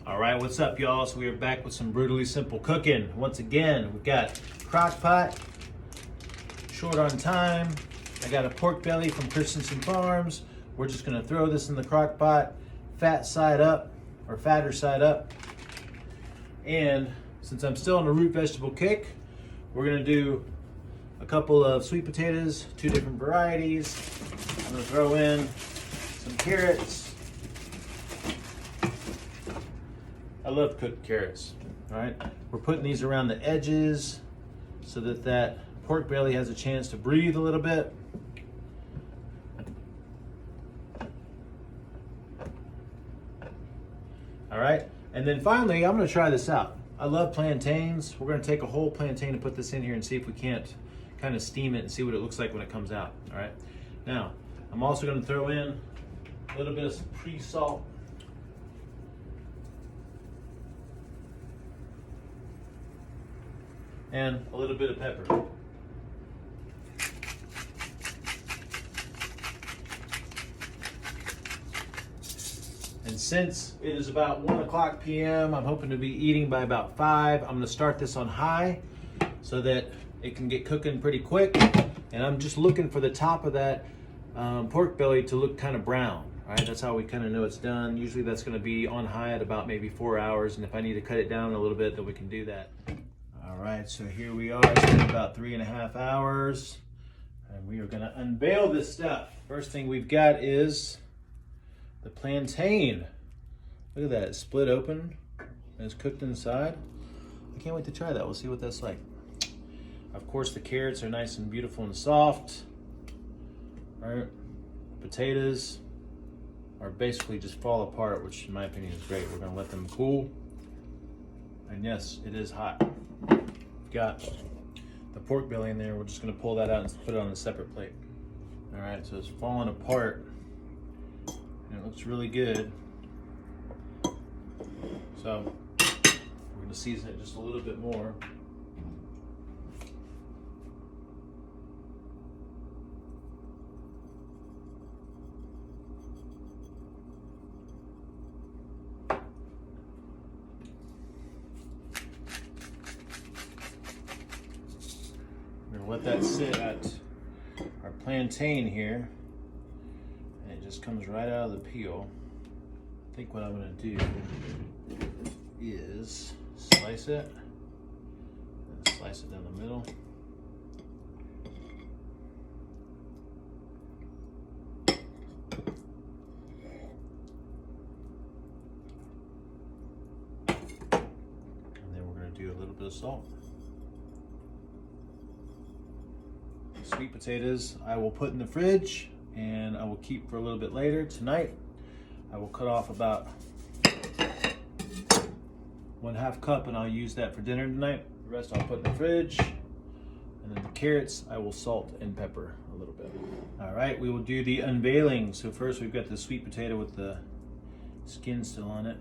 All right, what's up, y'all? So we are back with some brutally simple cooking. Once again, we've got crock pot, short on time. I got a pork belly from Christensen Farms. We're just gonna throw this in the crock pot, fat side up, or fatter side up. And since I'm still on a root vegetable kick, we're gonna do a couple of sweet potatoes, 2 different varieties. I'm gonna throw in some carrots. I love cooked carrots, all right? We're putting these around the edges so that that pork belly has a chance to breathe a little bit. All right, and then finally, I'm gonna try this out. I love plantains. We're gonna take a whole plantain and put this in here and see if we can't kind of steam it and see what it looks like when it comes out, all right? Now, I'm also gonna throw in a little bit of pre-salt. And a little bit of pepper. And since it is about 1 o'clock p.m., I'm hoping to be eating by about 5. I'm gonna start this on high so that it can get cooking pretty quick. And I'm just looking for the top of that pork belly to look kind of brown. All right, that's how we kind of know it's done. Usually that's gonna be on high at about maybe 4 hours. And if I need to cut it down a little bit, then we can do that. All right, so here we are. It's been about 3.5 hours, and we are gonna unveil this stuff. First thing we've got is the plantain. Look at that, it's split open and it's cooked inside. I can't wait to try that. We'll see what that's like. Of course, the carrots are nice and beautiful and soft. All right, potatoes are basically just fall apart, which in my opinion is great. We're gonna let them cool. And yes, it is hot. Got the pork belly in there. We're just gonna pull that out and put it on a separate plate. All right, so it's falling apart and it looks really good. So we're gonna season it just a little bit more. Let that sit at our plantain here, and it just comes right out of the peel. I think what I'm going to do is slice it, and slice it down the middle. And then we're going to do a little bit of salt. Sweet potatoes I will put in the fridge and I will keep for a little bit later. Tonight I will cut off about 1/2 cup and I'll use that for dinner tonight. The rest I'll put in the fridge, and then the carrots I will salt and pepper a little bit. All right, we will do the unveiling. So first we've got the sweet potato with the skin still on it.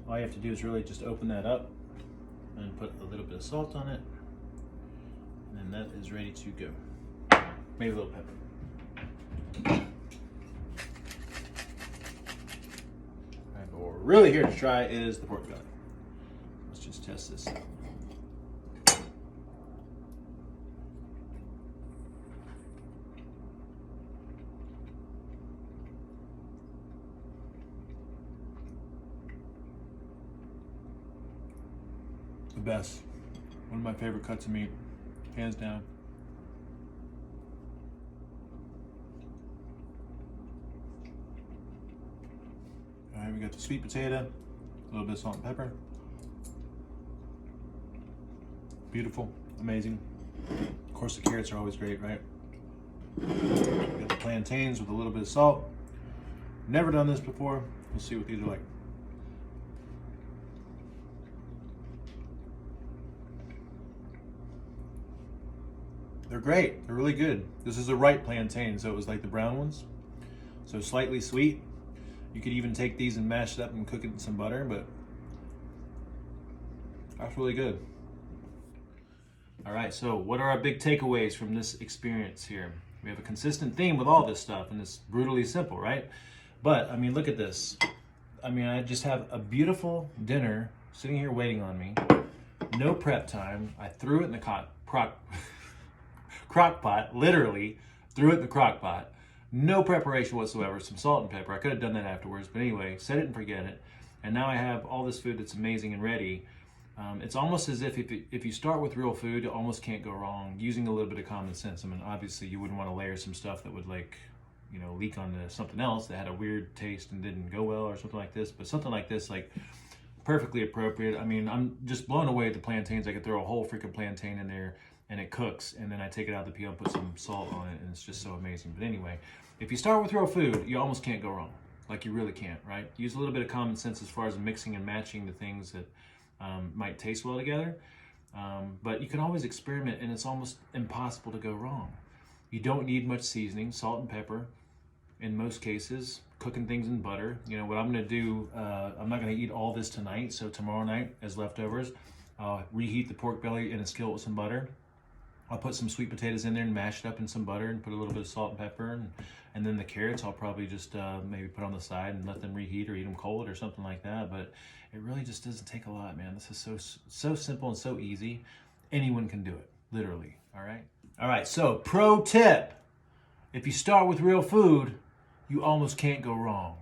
All you have to do is really just open that up and put a little bit of salt on it. And that is ready to go. Maybe a little pepper. All right, but what we're really here to try is the pork belly. Let's just test this out. The best. One of my favorite cuts of meat. Hands down. All right, we got the sweet potato, a little bit of salt and pepper. Beautiful, amazing. Of course, the carrots are always great, right? We got the plantains with a little bit of salt. Never done this before. We'll see what these are like. They're great, they're really good. This is a ripe plantain, so it was like the brown ones. So slightly sweet. You could even take these and mash it up and cook it in some butter, but that's really good. All right, so what are our big takeaways from this experience here? We have a consistent theme with all this stuff, and it's brutally simple, right? But I mean, look at this. I mean, I just have a beautiful dinner sitting here waiting on me. No prep time. I threw it in the crock pot, literally threw it in the crock pot. No preparation whatsoever, some salt and pepper. I could have done that afterwards, but anyway, set it and forget it. And now I have all this food that's amazing and ready. It's almost as if you start with real food, you almost can't go wrong using a little bit of common sense. I mean, obviously you wouldn't want to layer some stuff that would leak onto something else that had a weird taste and didn't go well or something like this. But something like this, like perfectly appropriate. I mean, I'm just blown away at the plantains. I could throw a whole freaking plantain in there and it cooks, and then I take it out of the peel and put some salt on it, and it's just so amazing. But anyway, if you start with real food, you almost can't go wrong. Like, you really can't, right? Use a little bit of common sense as far as mixing and matching the things that might taste well together. But you can always experiment, and it's almost impossible to go wrong. You don't need much seasoning, salt and pepper. In most cases, cooking things in butter. You know, what I'm gonna do, I'm not gonna eat all this tonight, so tomorrow night as leftovers, I'll reheat the pork belly in a skillet with some butter. I'll put some sweet potatoes in there and mash it up in some butter and put a little bit of salt and pepper. And then the carrots I'll probably just maybe put on the side and let them reheat or eat them cold or something like that. But it really just doesn't take a lot, man. This is so simple and so easy. Anyone can do it, literally, all right? All right, so pro tip. If you start with real food, you almost can't go wrong.